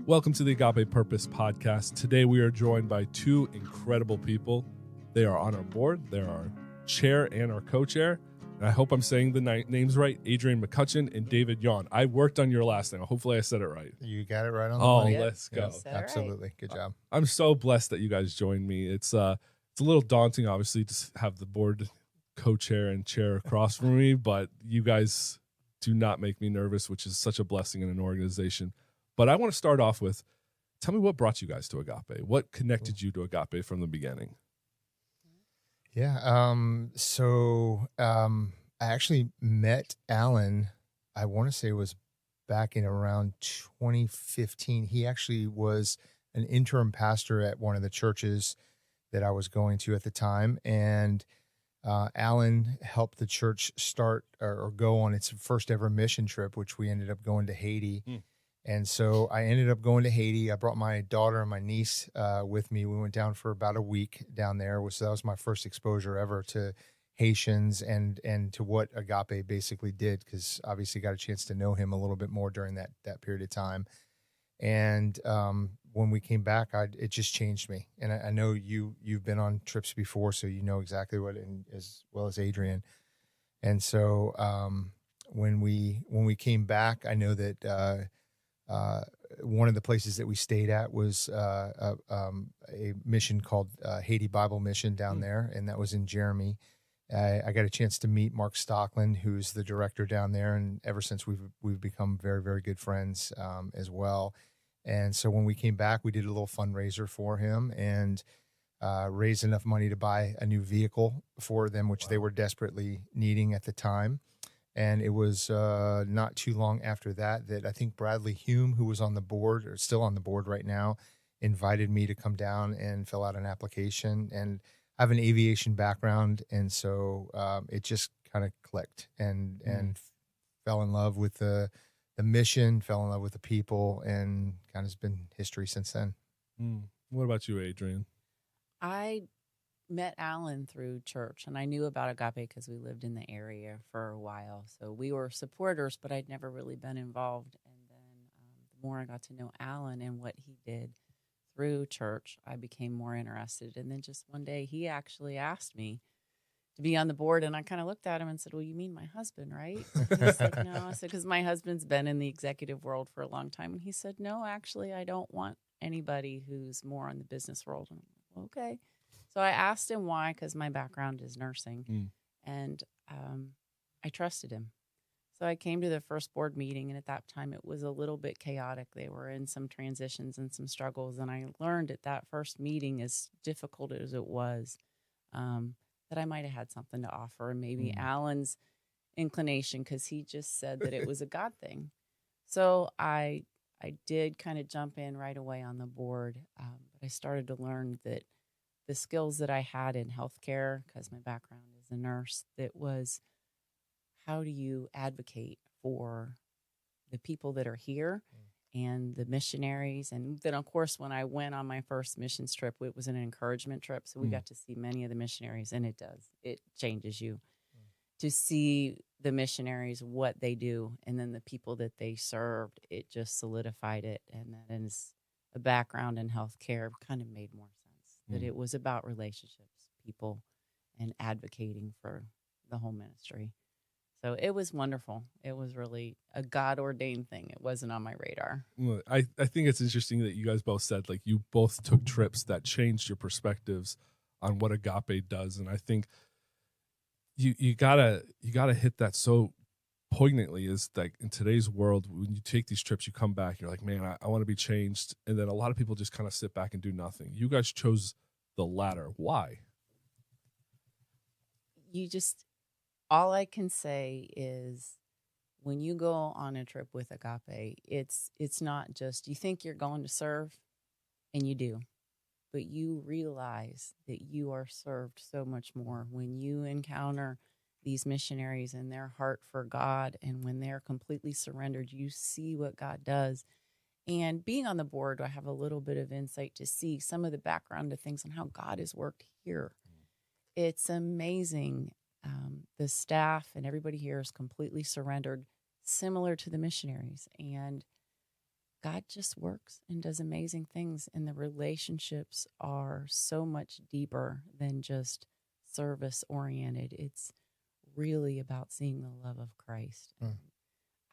Welcome to the Agape Purpose Podcast. Today we are joined by two incredible people. They are on our board. They're our chair and our co-chair. And I hope I'm saying the names right. Adrienne McCutcheon and David Yohn. I worked on your last name. Hopefully I said it right. You got it right on the money. money. Let's go. Yes, absolutely. Right. Good job. I'm so blessed that you guys joined me. It's a little daunting, obviously, to have the board co-chair and chair across from me, but you guys do not make me nervous, which is such a blessing in an organization. But I want to start off with, tell me what brought you guys to Agape. What connected you to Agape from the beginning? Yeah. I actually met Alan, I want to say it was back in around 2015. He actually was an interim pastor at one of the churches that I was going to at the time. And Alan helped the church start or go on its first ever mission trip, which we ended up going to Haiti. And so I ended up going to Haiti. I brought my daughter and my niece with me. We went down for about a week down there. So that was my first exposure ever to Haitians and to what Agape basically did, because obviously got a chance to know him a little bit more during that period of time. And when we came back, it just changed me. And I know you've been on trips before, so you know exactly what, and as well as Adrienne. And so when we came back, I know that one of the places that we stayed at was a mission called Haiti Bible Mission down there, and that was in Jeremy. I got a chance to meet Mark Stockland, who's the director down there, and ever since we've become very, very good friends as well. And so when we came back, we did a little fundraiser for him and raised enough money to buy a new vehicle for them, which they were desperately needing at the time. And it was not too long after that I think Bradley Hume, who was on the board, or still on the board right now, invited me to come down and fill out an application. And I have an aviation background, and so it just kind of clicked and fell in love with the mission, fell in love with the people, and kind of has been history since then. What about you, Adrienne? I met Alan through church, and I knew about Agape because we lived in the area for a while. So we were supporters, but I'd never really been involved. And then the more I got to know Alan and what he did through church, I became more interested. And then just one day, he actually asked me to be on the board, and I kind of looked at him and said, "Well, you mean my husband, right?" And he said, "No." I said, "Because my husband's been in the executive world for a long time." And he said, "No, actually, I don't want anybody who's more on the business world." And I'm like, "Okay." So I asked him why, because my background is nursing, and I trusted him. So I came to the first board meeting, and at that time it was a little bit chaotic. They were in some transitions and some struggles, and I learned at that first meeting, as difficult as it was, that I might have had something to offer, and maybe Alan's inclination, because he just said that it was a God thing. So I did kind of jump in right away on the board, but I started to learn that the skills that I had in healthcare, because my background is a nurse, that was, how do you advocate for the people that are here and the missionaries? And then, of course, when I went on my first missions trip, it was an encouragement trip. So we got to see many of the missionaries, and it changes you to see the missionaries, what they do, and then the people that they served. It just solidified it. And that is a background in healthcare kind of made more sense. That it was about relationships, people, and advocating for the whole ministry. So it was wonderful. It was really a God-ordained thing. It wasn't on my radar. Well, I think it's interesting that you guys both said, like, you both took trips that changed your perspectives on what Agape does. And I think you gotta hit that so poignantly, is like, in today's world, when you take these trips, you come back, you're like, man, I want to be changed. And then a lot of people just kind of sit back and do nothing. You guys chose the latter. Why? All I can say is, when you go on a trip with Agape, it's not just, you think you're going to serve, and you do, but you realize that you are served so much more when you encounter these missionaries and their heart for God, and when they're completely surrendered, you see what God does. And being on the board, I have a little bit of insight to see some of the background of things and how God has worked here. It's amazing. The staff and everybody here is completely surrendered, similar to the missionaries. And God just works and does amazing things, and the relationships are so much deeper than just service oriented. It's really about seeing the love of Christ. Mm.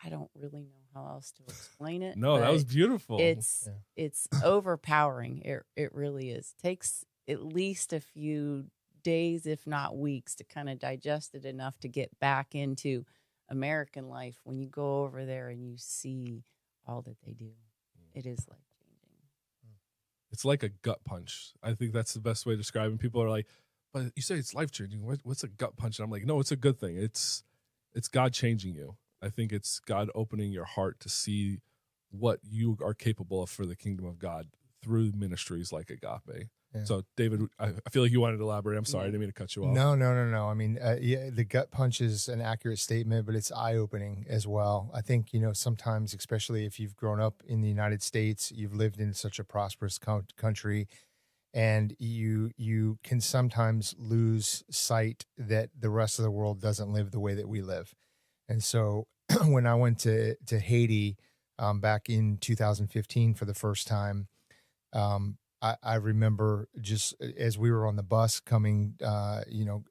I don't really know how else to explain it. No, that but was beautiful. It's overpowering. It really is. Takes at least a few days, if not weeks, to kind of digest it enough to get back into American life when you go over there and you see all that they do. It is life-changing. It's like a gut punch. I think that's the best way to describe it. People are like, but you say it's life-changing. What's a gut punch? And I'm like, no, it's a good thing. It's God changing you. I think it's God opening your heart to see what you are capable of for the kingdom of God through ministries like Agape. Yeah. So, David, I feel like you wanted to elaborate. I'm sorry, I didn't mean to cut you off. No. I mean, the gut punch is an accurate statement, but it's eye-opening as well. I think, sometimes, especially if you've grown up in the United States, you've lived in such a prosperous country, and you can sometimes lose sight that the rest of the world doesn't live the way that we live. And so when I went to Haiti back in 2015 for the first time, I remember just as we were on the bus coming,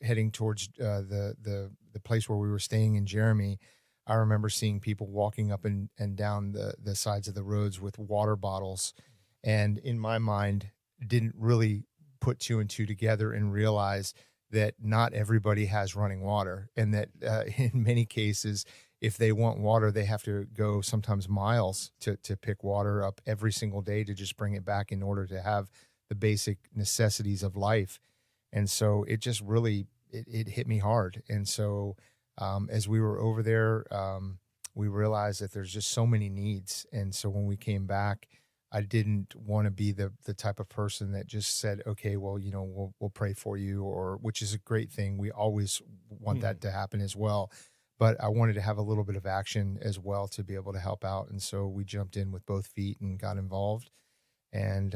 heading towards the place where we were staying in Jeremy, I remember seeing people walking up and down the sides of the roads with water bottles. And in my mind, didn't really put two and two together and realize that not everybody has running water, and that in many cases, if they want water, they have to go sometimes miles to pick water up every single day to just bring it back in order to have the basic necessities of life. And so it just really, it hit me hard. And so as we were over there, we realized that there's just so many needs. And so when we came back, I didn't want to be the type of person that just said, okay, well, we'll pray for you, or, which is a great thing. We always want that to happen as well. But I wanted to have a little bit of action as well to be able to help out. And so we jumped in with both feet and got involved, and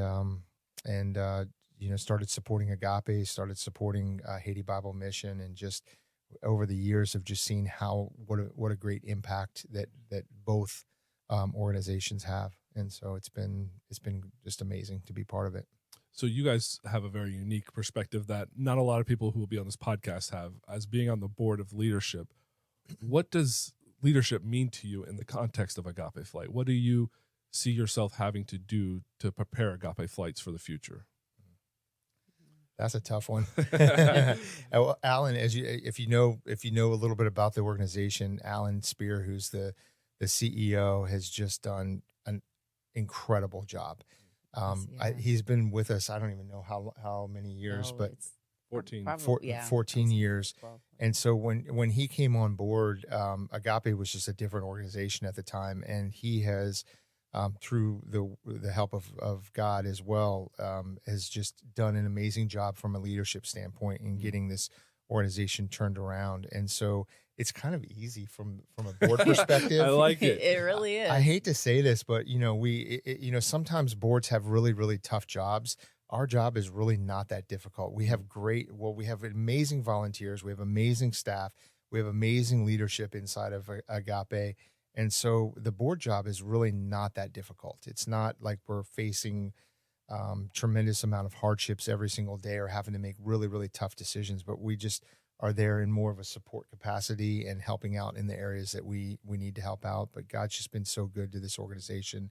started supporting Agape, started supporting Haiti Bible Mission, and just over the years have just seen what a great impact that both organizations have. And so it's been just amazing to be part of it. So you guys have a very unique perspective that not a lot of people who will be on this podcast have, as being on the board of leadership. What does leadership mean to you in the context of Agape Flight? What do you see yourself having to do to prepare Agape Flights for the future? That's a tough one. Alan, if you know a little bit about the organization, Alan Spear, who's the CEO, has just done an incredible job. He's been with us, I don't even know how many years, but 14 years. 12. And so when he came on board, Agape was just a different organization at the time, and he has, through the help of God as well, has just done an amazing job from a leadership standpoint in getting this organization turned around. And so it's kind of easy from a board perspective. I like it. It really is. I hate to say this, but sometimes boards have really, really tough jobs. Our job is really not that difficult. We have amazing volunteers. We have amazing staff. We have amazing leadership inside of Agape. And so the board job is really not that difficult. It's not like we're facing tremendous amount of hardships every single day or having to make really, really tough decisions, but we just are there in more of a support capacity and helping out in the areas that we need to help out. But God's just been so good to this organization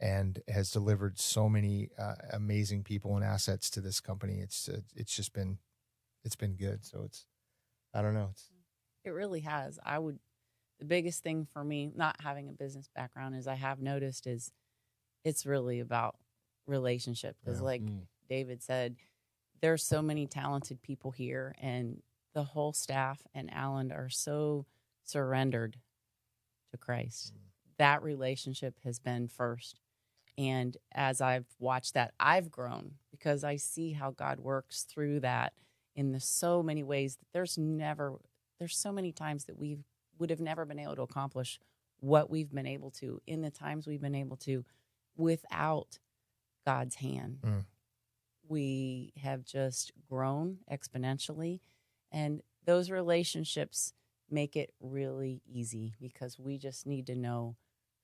and has delivered so many amazing people and assets to this company. It's been good. So I don't know. It really has. The biggest thing for me, not having a business background, is I have noticed is it's really about relationship. Because David said, there's so many talented people here, and the whole staff and Alan are so surrendered to Christ. That relationship has been first. And as I've watched that, I've grown because I see how God works through that in so many ways that there's so many times that we would have never been able to accomplish what we've been able to in the times we've been able to without God's hand. We have just grown exponentially, and those relationships make it really easy because we just need to know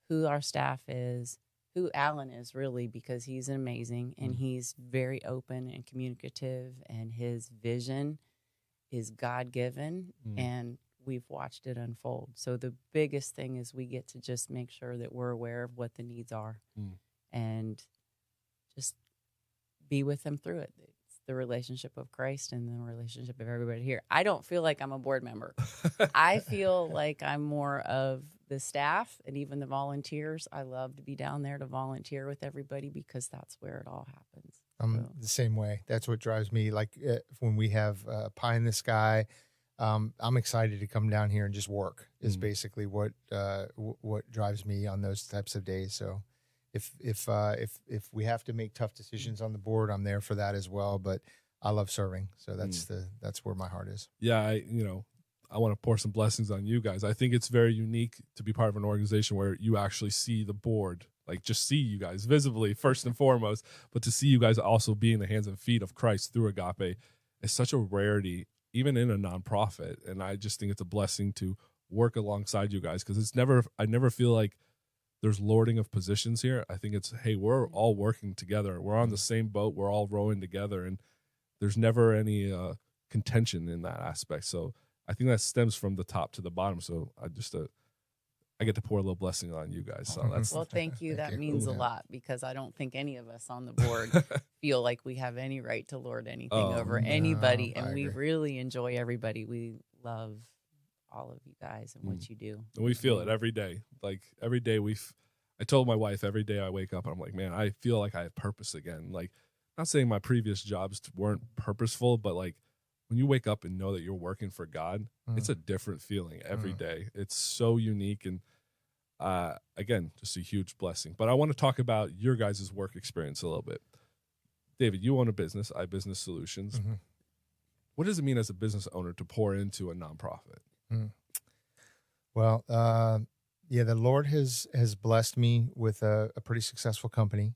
who our staff is, who Alan is really, because he's amazing and he's very open and communicative, and his vision is God-given, and we've watched it unfold. So the biggest thing is we get to just make sure that we're aware of what the needs are and just be with them through it. It's the relationship of Christ and the relationship of everybody here. I don't feel like I'm a board member. I feel like I'm more of the staff and even the volunteers. I love to be down there to volunteer with everybody because that's where it all happens. I'm the same way. That's what drives me. Like when we have pie in the sky, I'm excited to come down here and just work is basically what drives me on those types of days. So if we have to make tough decisions on the board, I'm there for that as well. But I love serving. So that's where my heart is. Yeah. I want to pour some blessings on you guys. I think it's very unique to be part of an organization where you actually see the board, like just see you guys visibly first and foremost, but to see you guys also be in the hands and feet of Christ through Agape is such a rarity, even in a nonprofit. And I just think it's a blessing to work alongside you guys, because I never feel like there's lording of positions here. I think it's, hey, we're all working together. We're on the same boat. We're all rowing together, and there's never any contention in that aspect. So I think that stems from the top to the bottom. So I get to pour a little blessing on you guys. So that's well, thank you. That means a lot, because I don't think any of us on the board feel like we have any right to lord anything over anybody. And we really enjoy everybody. We love all of you guys and what you do. And we feel it every day. Like every day I told my wife every day I wake up and I'm like, man, I feel like I have purpose again. Like, not saying my previous jobs weren't purposeful, but like when you wake up and know that you're working for God, it's a different feeling every day. It's so unique. And again, just a huge blessing. But I want to talk about your guys' work experience a little bit. David, you own a business, iBusinessSolutions. What does it mean as a business owner to pour into a nonprofit? Well, the Lord has blessed me with a pretty successful company.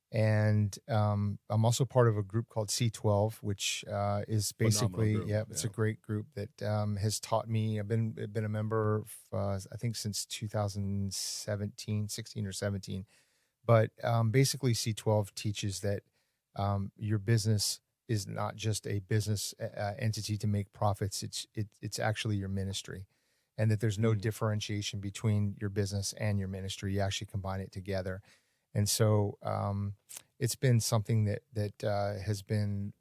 And I'm also part of a group called C12, which is basically, it's a great group that has taught me. I've been a member, I think, since 16 or 17. But basically, C12 teaches that your business is not just a business entity to make profits. It's actually your ministry, and that there's no differentiation between your business and your ministry. You actually combine it together. And so it's been something that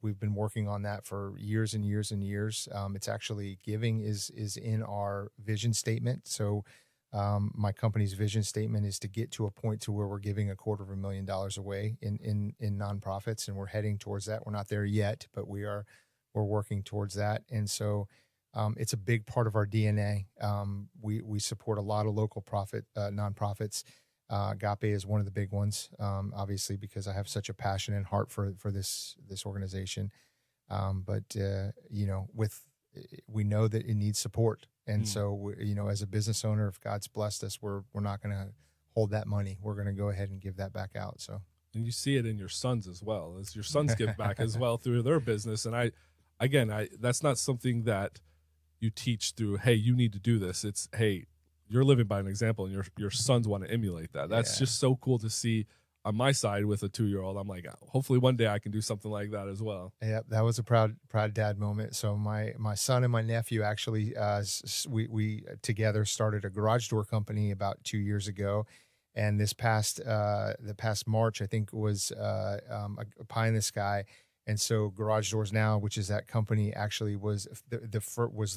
we've been working on that for years and years and years. It's actually giving is in our vision statement. So my company's vision statement is to get to a point to where we're giving $250,000 away in nonprofits, and we're heading towards that. We're not there yet, but we're working towards that. And so it's a big part of our DNA. We support a lot of local nonprofits. Agape is one of the big ones, obviously, because I have such a passion and heart for this organization. But we know that it needs support. And so, as a business owner, if God's blessed us, we're not going to hold that money. We're going to go ahead and give that back out. So, and you see it in your sons as well, as your sons give back as well through their business. And I that's not something that you teach through, hey, you need to do this. It's, hey, you're living by an example, and your sons want to emulate that. That's just so cool to see on my side with a 2-year-old. I'm like, hopefully one day I can do something like that as well. Yeah, that was a proud dad moment. So my son and my nephew actually, we together started a garage door company about 2 years ago. And the past March, I think, was a pie in the sky. And so Garage Doors Now, which is that company, actually was the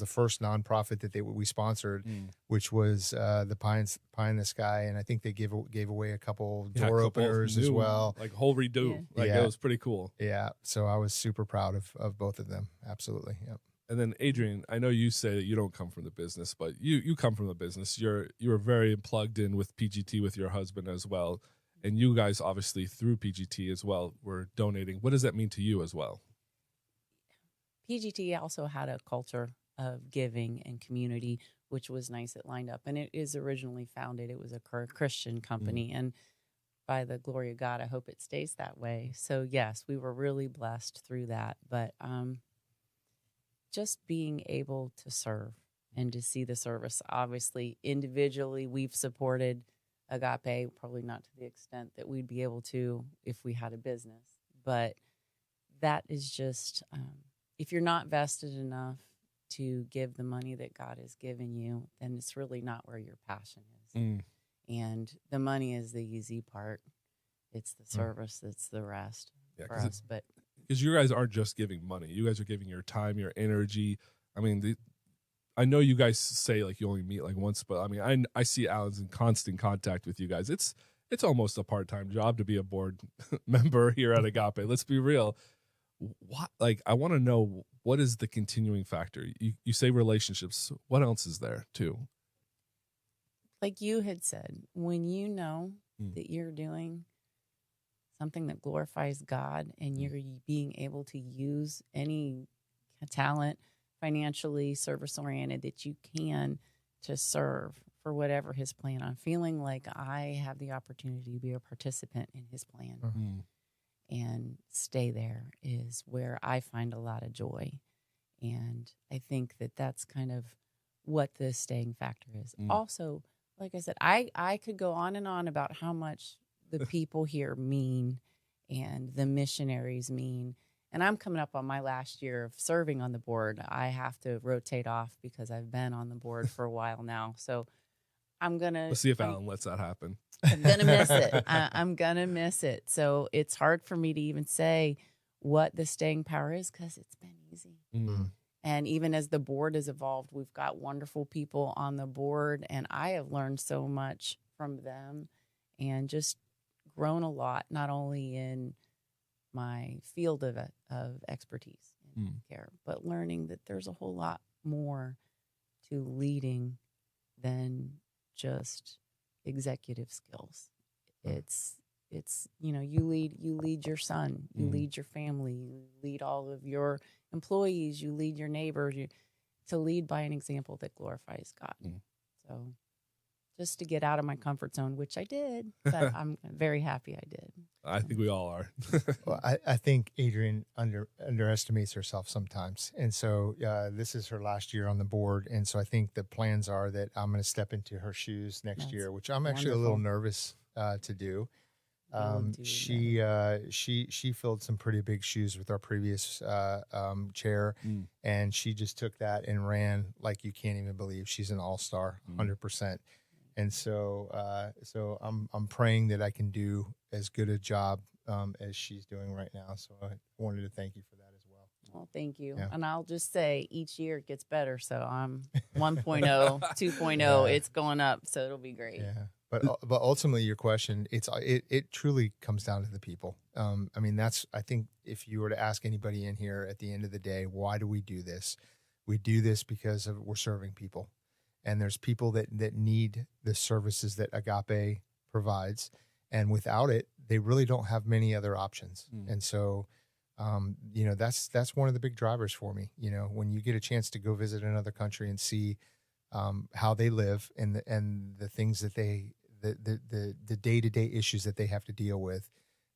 first nonprofit that we sponsored, which was the Pie in the Sky, and I think they gave away a couple door openers as well, like whole redo. It was pretty cool. Yeah, so I was super proud of both of them. Absolutely. Yep. And then Adrienne, I know you say that you don't come from the business, but you come from the business. You were very plugged in with PGT with your husband as well. And you guys, obviously, through PGT as well, were donating. What does that mean to you as well? PGT also had a culture of giving and community, which was nice. It lined up. And it is originally founded. It was a Christian company. And by the glory of God, I hope it stays that way. So, yes, we were really blessed through that. But just being able to serve and to see the service, obviously, individually, we've supported Agape, probably not to the extent that we'd be able to if we had a business. But that is just, if you're not vested enough to give the money that God has given you, then it's really not where your passion is. And the money is the easy part. It's the service that's the rest for us. But because you guys aren't just giving money, you guys are giving your time, your energy. I mean, I know you guys say like you only meet like once, but I mean, I see Alan's in constant contact with you guys. It's almost a part-time job to be a board member here at Agape. Let's be real. What, like, I want to know, what is the continuing factor? You say relationships. What else is there too? like you had said, when you know that you're doing something that glorifies God and you're being able to use any talent, financially, service-oriented, that you can to serve for whatever his plan. I'm feeling like I have the opportunity to be a participant in his plan. And stay there is where I find a lot of joy. And I think that that's kind of what the staying factor is. Also, like I said, I could go on and on about how much the people here mean and the missionaries mean. And I'm coming up on my last year of serving on the board. I have to rotate off because I've been on the board for a while now. So I'm going to... Let's see if Alan lets that happen. I'm going to miss it. I'm going to miss it. So it's hard for me to even say what the staying power is because it's been easy. And even as the board has evolved, we've got wonderful people on the board, and I have learned so much from them and just grown a lot, not only in my field of expertise in care, but learning that there's a whole lot more to leading than just executive skills. It's you know, you lead your son, you lead your family, you lead all of your employees, you lead your neighbors, to lead by an example that glorifies God. So just to get out of my comfort zone, which I did, but I'm very happy I did. I think we all are. Well, I think Adrienne underestimates herself sometimes. And so this is her last year on the board. And so I think the plans are that I'm going to step into her shoes next year, which I'm actually a little nervous to do. She filled some pretty big shoes with our previous chair, and she just took that and ran like you can't even believe. She's an all-star, 100%. And so I'm praying that I can do as good a job as she's doing right now. So I wanted to thank you for that as well. Well, thank you. Yeah. And I'll just say each year it gets better. So I'm 1.0, 2.0. It's going up. So it'll be great. Yeah. But ultimately, your question, it truly comes down to the people. I mean, I think if you were to ask anybody in here at the end of the day, why do we do this? We do this because we're serving people. And there's people that need the services that Agape provides. And without it, they really don't have many other options. And so, you know, that's one of the big drivers for me. You know, when you get a chance to go visit another country and see how they live and the things that the day-to-day issues that they have to deal with,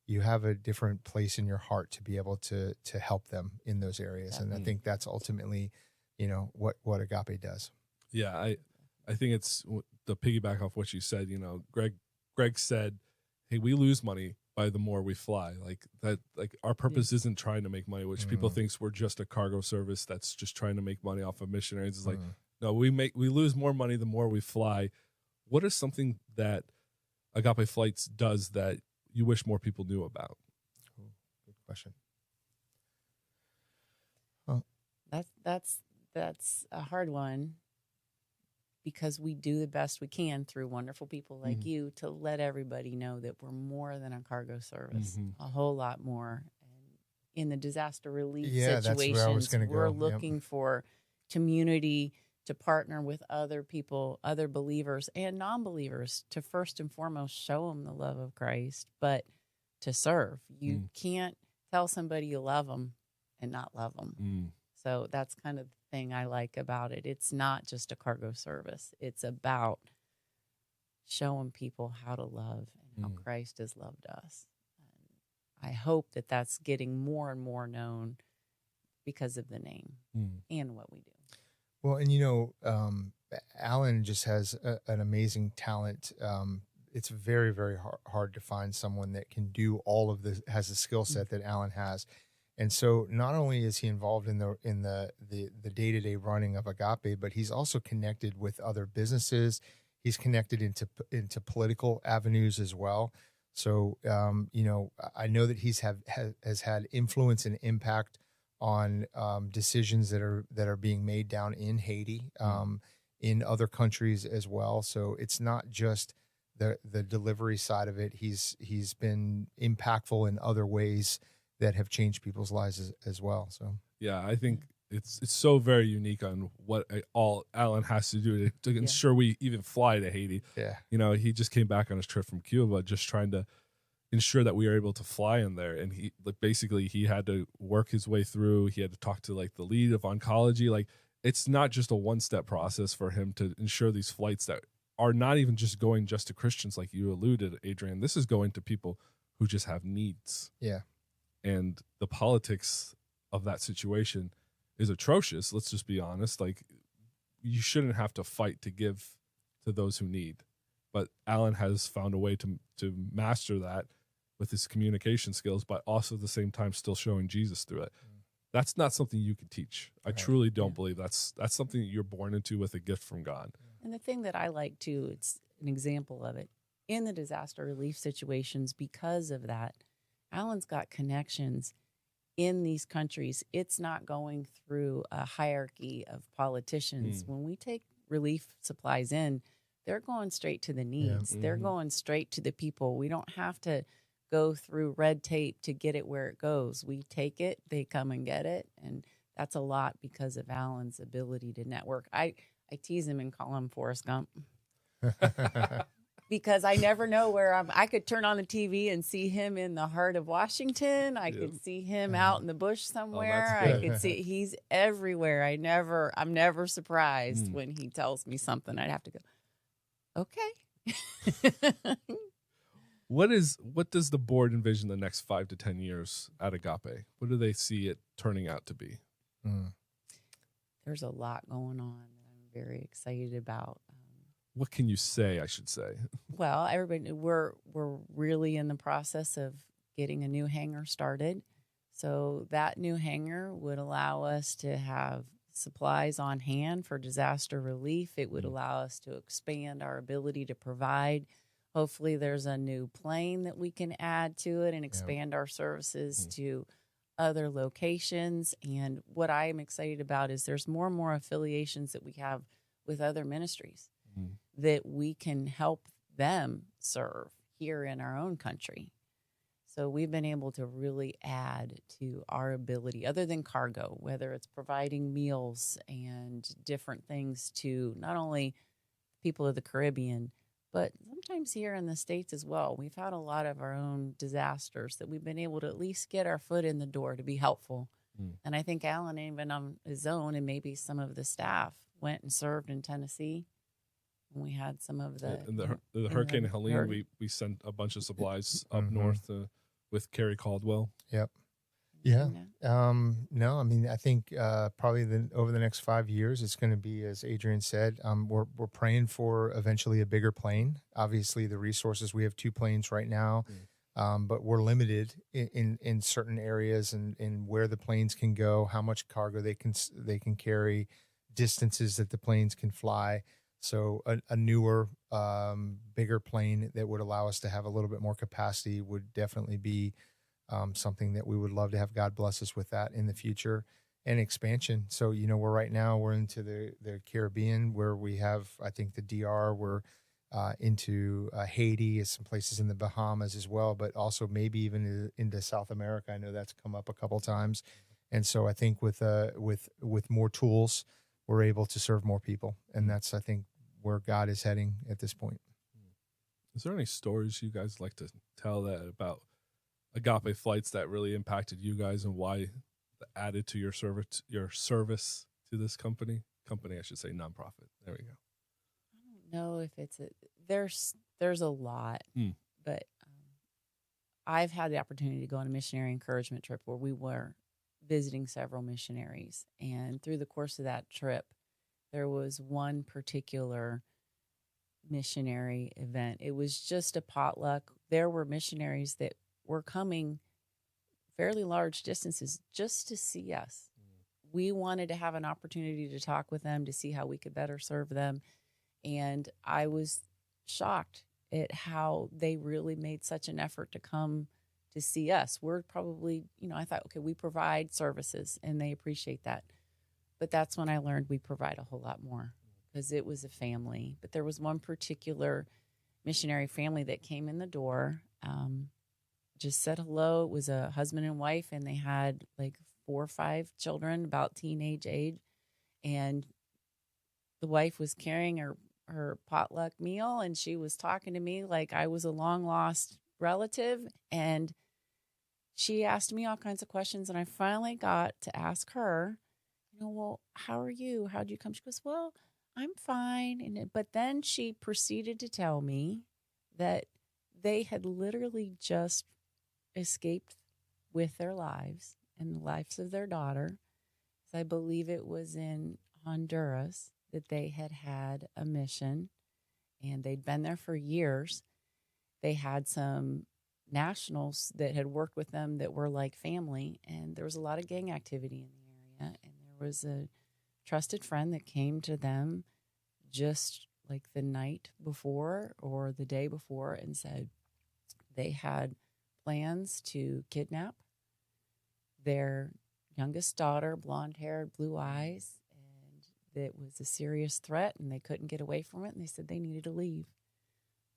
you have a different place in your heart to be able to help them in those areas. And I think that's ultimately, you know, what Agape does. Yeah, I think it's the piggyback off what you said. You know, Greg said, "Hey, we lose money by the more we fly." Like that. Like our purpose isn't trying to make money, which people thinks we're just a cargo service that's just trying to make money off of missionaries. It's like, no, we lose more money the more we fly. What is something that Agape Flights does that you wish more people knew about? Good question. That's a hard one, because we do the best we can through wonderful people like you to let everybody know that we're more than a cargo service, a whole lot more. And in the disaster relief situations, we're looking for community to partner with other people, other believers and non-believers, to first and foremost show them the love of Christ, but to serve. You can't tell somebody you love them and not love them. So that's kind of the thing I like about it. It's not just a cargo service. It's about showing people how to love and how Christ has loved us. And I hope that that's getting more and more known because of the name and what we do. Well, and you know, Alan just has an amazing talent it's very, very hard to find someone that can do all of this, has the skill set that Alan has. And so not only is he involved in the day-to-day running of Agape, but he's also connected with other businesses. He's connected into political avenues as well. So, I know that has had influence and impact on decisions that are being made down in Haiti, in other countries as well. So it's not just the delivery side of it. He's been impactful in other ways that have changed people's lives as well. So yeah, I think it's so very unique on what all Alan has to do to ensure we even fly to Haiti. Yeah, he just came back on his trip from Cuba, just trying to ensure that we are able to fly in there. And he basically he had to work his way through. He had to talk to the lead of oncology. It's not just a one-step process for him to ensure these flights that are not even just going just to Christians, like you alluded, Adrienne. This is going to people who just have needs. Yeah. And the politics of that situation is atrocious. Let's just be honest. You shouldn't have to fight to give to those who need. But Alan has found a way to master that with his communication skills, but also at the same time still showing Jesus through it. That's not something you can teach. I truly don't believe that's something that you're born into with a gift from God. And the thing that I like too, it's an example of it in the disaster relief situations. Because of that, Alan's got connections in these countries. It's not going through a hierarchy of politicians. When we take relief supplies in, they're going straight to the needs. They're going straight to the people. We don't have to go through red tape to get it where it goes. We take it, they come and get it. And that's a lot because of Alan's ability to network. I tease him and call him Forrest Gump. Because I never know where I could turn on the TV and see him in the heart of Washington. I could see him out in the bush somewhere. I could see he's everywhere. I'm never surprised when he tells me something. I'd have to go, okay. What does the board envision the next 5 to 10 years at Agape? What do they see it turning out to be? There's a lot going on that I'm very excited about. What can you say, I should say? Well, everybody, we're really in the process of getting a new hangar started. So that new hangar would allow us to have supplies on hand for disaster relief. It would allow us to expand our ability to provide. Hopefully there's a new plane that we can add to it and expand our services to other locations. And what I'm excited about is there's more and more affiliations that we have with other ministries that we can help them serve here in our own country. So we've been able to really add to our ability, other than cargo, whether it's providing meals and different things to not only people of the Caribbean, but sometimes here in the States as well. We've had a lot of our own disasters that we've been able to at least get our foot in the door to be helpful. And I think Alan, even on his own, and maybe some of the staff, went and served in Tennessee. And we had some of the Hurricane Helene. We sent a bunch of supplies up north with Kerry Caldwell. Yep. Yeah. No, I mean, I think probably over the next 5 years, it's going to be, as Adrienne said, we're praying for eventually a bigger plane. Obviously, the resources, we have 2 planes right now, but we're limited in certain areas and where the planes can go, how much cargo they can carry, distances that the planes can fly. So a newer, bigger plane that would allow us to have a little bit more capacity would definitely be something that we would love to have. God bless us with that in the future, and expansion. So, we're into the Caribbean, where we have, I think, the DR. We're into Haiti, some places in the Bahamas as well, but also maybe even into South America. I know that's come up a couple times. And so I think with more tools, we're able to serve more people. And that's, I think, where God is heading at this point. Is there any stories you guys like to tell about Agape Flights that really impacted you guys, and why added to your service to this company, I should say, nonprofit? There we go. I don't know if it's there's a lot, but I've had the opportunity to go on a missionary encouragement trip where we were visiting several missionaries, and through the course of that trip, there was one particular missionary event. It was just a potluck. There were missionaries that were coming fairly large distances just to see us. We wanted to have an opportunity to talk with them, to see how we could better serve them. And I was shocked at how they really made such an effort to come to see us. We're probably, I thought, okay, we provide services and they appreciate that. But that's when I learned we provide a whole lot more, because it was a family. But there was one particular missionary family that came in the door, just said hello. It was a husband and wife, and they had like 4 or 5 children, about teenage age. And the wife was carrying her potluck meal, and she was talking to me like I was a long lost relative. And she asked me all kinds of questions, and I finally got to ask her, well, how are you? How'd you come? She goes, well, I'm fine. But then she proceeded to tell me that they had literally just escaped with their lives and the lives of their daughter. I believe it was in Honduras that they had a mission, and they'd been there for years. They had some nationals that had worked with them that were like family, and there was a lot of gang activity in the area. And there was a trusted friend that came to them just like the night before or the day before and said they had plans to kidnap their youngest daughter, blonde-haired, blue eyes, and it was a serious threat, and they couldn't get away from it, and they said they needed to leave.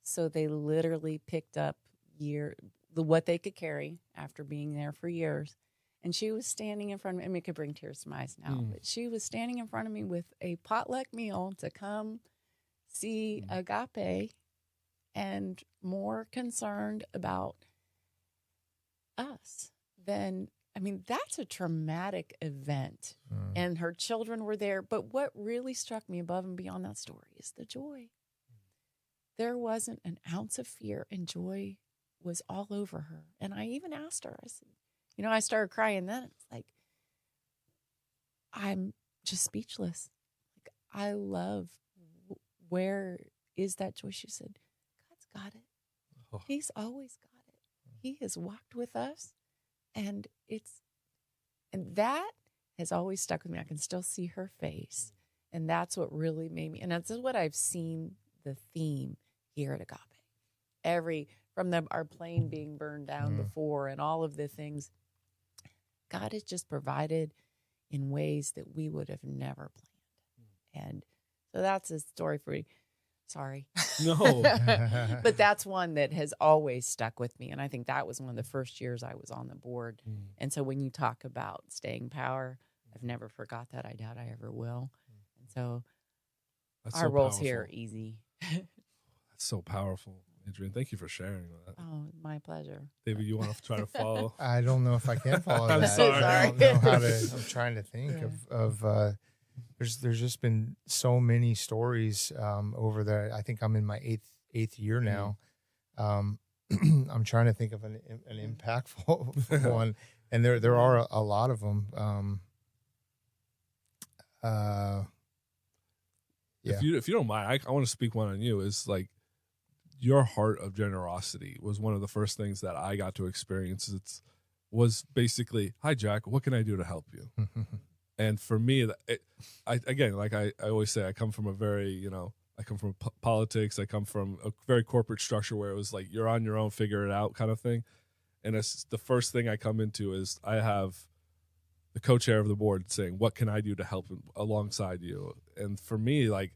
So they literally picked up what they could carry after being there for years. And she was standing in front of me. I mean, it could bring tears to my eyes now, but she was standing in front of me with a potluck meal to come see Agape, and more concerned about us than, that's a traumatic event. And her children were there. But what really struck me above and beyond that story is the joy. There wasn't an ounce of fear, and joy was all over her. And I even asked her, I said, I started crying then. It's like, I'm just speechless. Like, I love, where is that joy? She said, God's got it. Oh. He's always got it. He has walked with us. And that has always stuck with me. I can still see her face. And that's what really made me, and that's what I've seen the theme here at Agape. From our plane being burned down before and all of the things, God has just provided in ways that we would have never planned. And so that's a story for you. Sorry. No. But that's one that has always stuck with me. And I think that was one of the first years I was on the board. And so when you talk about staying power, I've never forgot that. I doubt I ever will. And so that's our roles here are easy. That's so powerful. Adrienne, thank you for sharing that. Oh, my pleasure. David, you want to try to follow? I don't know if I can follow I'm that. sorry. I don't know how to. I'm trying to think of there's just been so many stories over there. I think I'm in my eighth year now. I'm trying to think of an impactful one, and there are a lot of them. If you don't mind, I want to speak one on you. Is like, your heart of generosity was one of the first things that I got to experience. Was basically, hi, Jacques, what can I do to help you? And for me, I always say, I come from politics. I come from a very corporate structure where it was like, you're on your own, figure it out kind of thing. And it's the first thing I come into is I have the co-chair of the board saying, what can I do to help alongside you? And for me, like,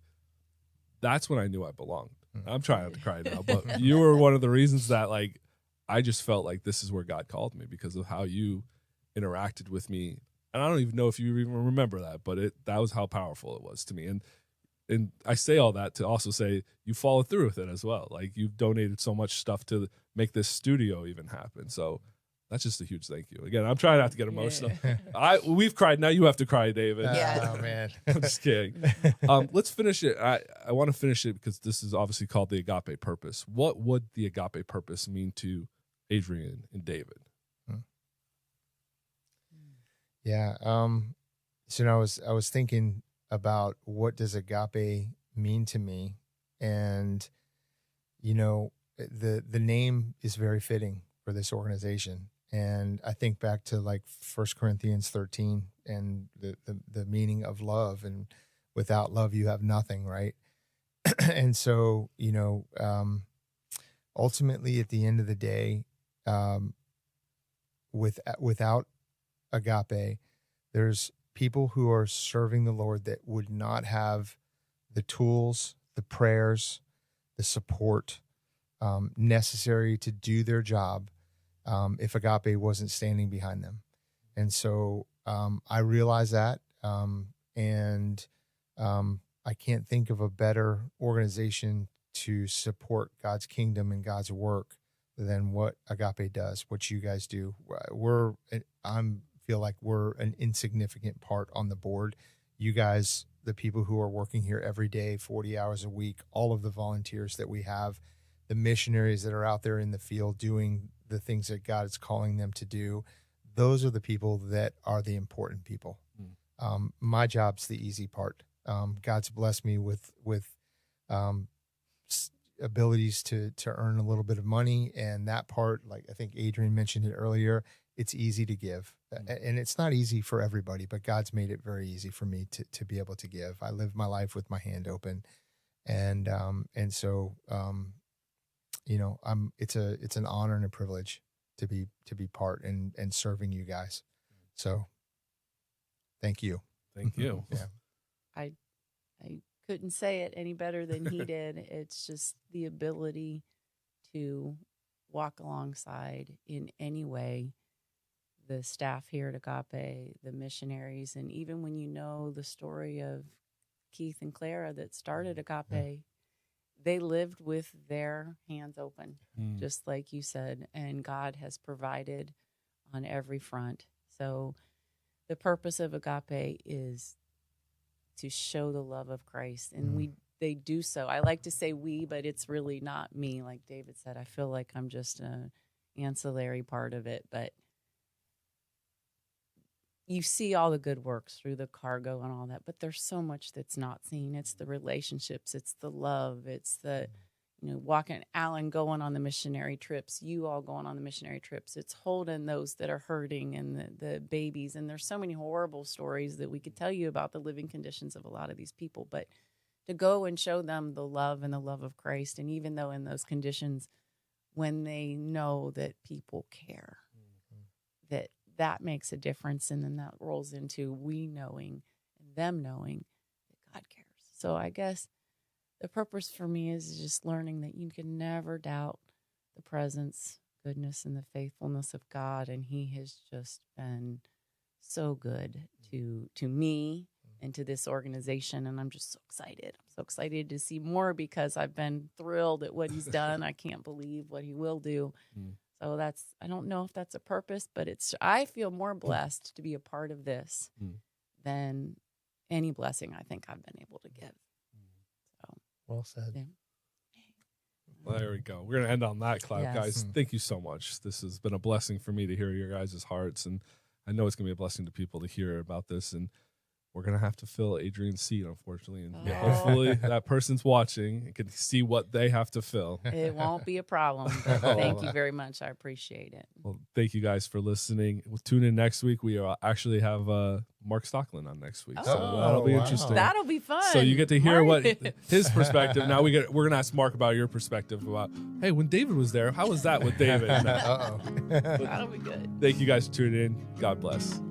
that's when I knew I belonged. I'm trying not to cry now, but you were one of the reasons that, like, I just felt like this is where God called me, because of how you interacted with me. And I don't even know if you even remember that, but that was how powerful it was to me. And I say all that to also say you followed through with it as well. Like, you've donated so much stuff to make this studio even happen. So that's just a huge thank you. Again, I'm trying not to get emotional. Yeah. We've cried. Now you have to cry, David. Yeah. Oh, man. I'm just kidding. Let's finish it. I want to finish it because this is obviously called the Agape Purpose. What would the Agape Purpose mean to Adrienne and David? Yeah. So I was thinking about, what does agape mean to me? And, you know, the name is very fitting for this organization. And I think back to like 1 Corinthians 13 and the meaning of love, and without love, you have nothing, right? And so, you know, ultimately at the end of the day, without Agape, there's people who are serving the Lord that would not have the tools, the prayers, the support necessary to do their job if Agape wasn't standing behind them. And so I realize that, and I can't think of a better organization to support God's kingdom and God's work than what Agape does, what you guys do. I feel like we're an insignificant part on the board. You guys, the people who are working here every day, 40 hours a week, all of the volunteers that we have, the missionaries that are out there in the field doing the things that God is calling them to do, those are the people that are the important people. My job's the easy part. God's blessed me with abilities to earn a little bit of money, and that part, like I think Adrienne mentioned it earlier, it's easy to give, and it's not easy for everybody, but God's made it very easy for me to be able to give. I live my life with my hand open, and so you know, it's an honor and a privilege to be part and serving you guys. So thank you. Thank you. Yeah. I couldn't say it any better than he did. It's just the ability to walk alongside in any way the staff here at Agape, the missionaries, and even when you know the story of Keith and Clara that started Agape, they lived with their hands open, just like you said, and God has provided on every front. So the purpose of Agape is to show the love of Christ, and they do so. I like to say we, but it's really not me. Like David said, I feel like I'm just an ancillary part of it, but you see all the good works through the cargo and all that, but there's so much that's not seen. It's the relationships, it's the love, it's the, you know, walking, Alan going on the missionary trips, you all going on the missionary trips. It's holding those that are hurting and the babies. And there's so many horrible stories that we could tell you about the living conditions of a lot of these people, but to go and show them the love and the love of Christ. And even though in those conditions, when they know that people care, that makes a difference. And then that rolls into we knowing and them knowing that God cares. So I guess the purpose for me is just learning that you can never doubt the presence, goodness, and the faithfulness of God. And he has just been so good to me and to this organization. And I'm just so excited. I'm so excited to see more because I've been thrilled at what he's done. I can't believe what he will do. So I don't know if that's a purpose, but I feel more blessed to be a part of this than any blessing I think I've been able to give. So, well said. Yeah. Well, there we go. We're going to end on that clap, guys. Thank you so much. This has been a blessing for me to hear your guys' hearts, and I know it's going to be a blessing to people to hear about this, and we're going to have to fill Adrienne's seat, unfortunately, and hopefully that person's watching and can see what they have to fill. It won't be a problem, but thank you very much. I appreciate it. Well, thank you guys for listening. We'll tune in next week. We actually have Mark Stockland on next week, so that'll be interesting. That'll be fun. So you get to hear what his perspective. Now we're going to ask Mark about your perspective about, hey, when David was there, how was that with David? That'll be good. Thank you guys for tuning in. God bless.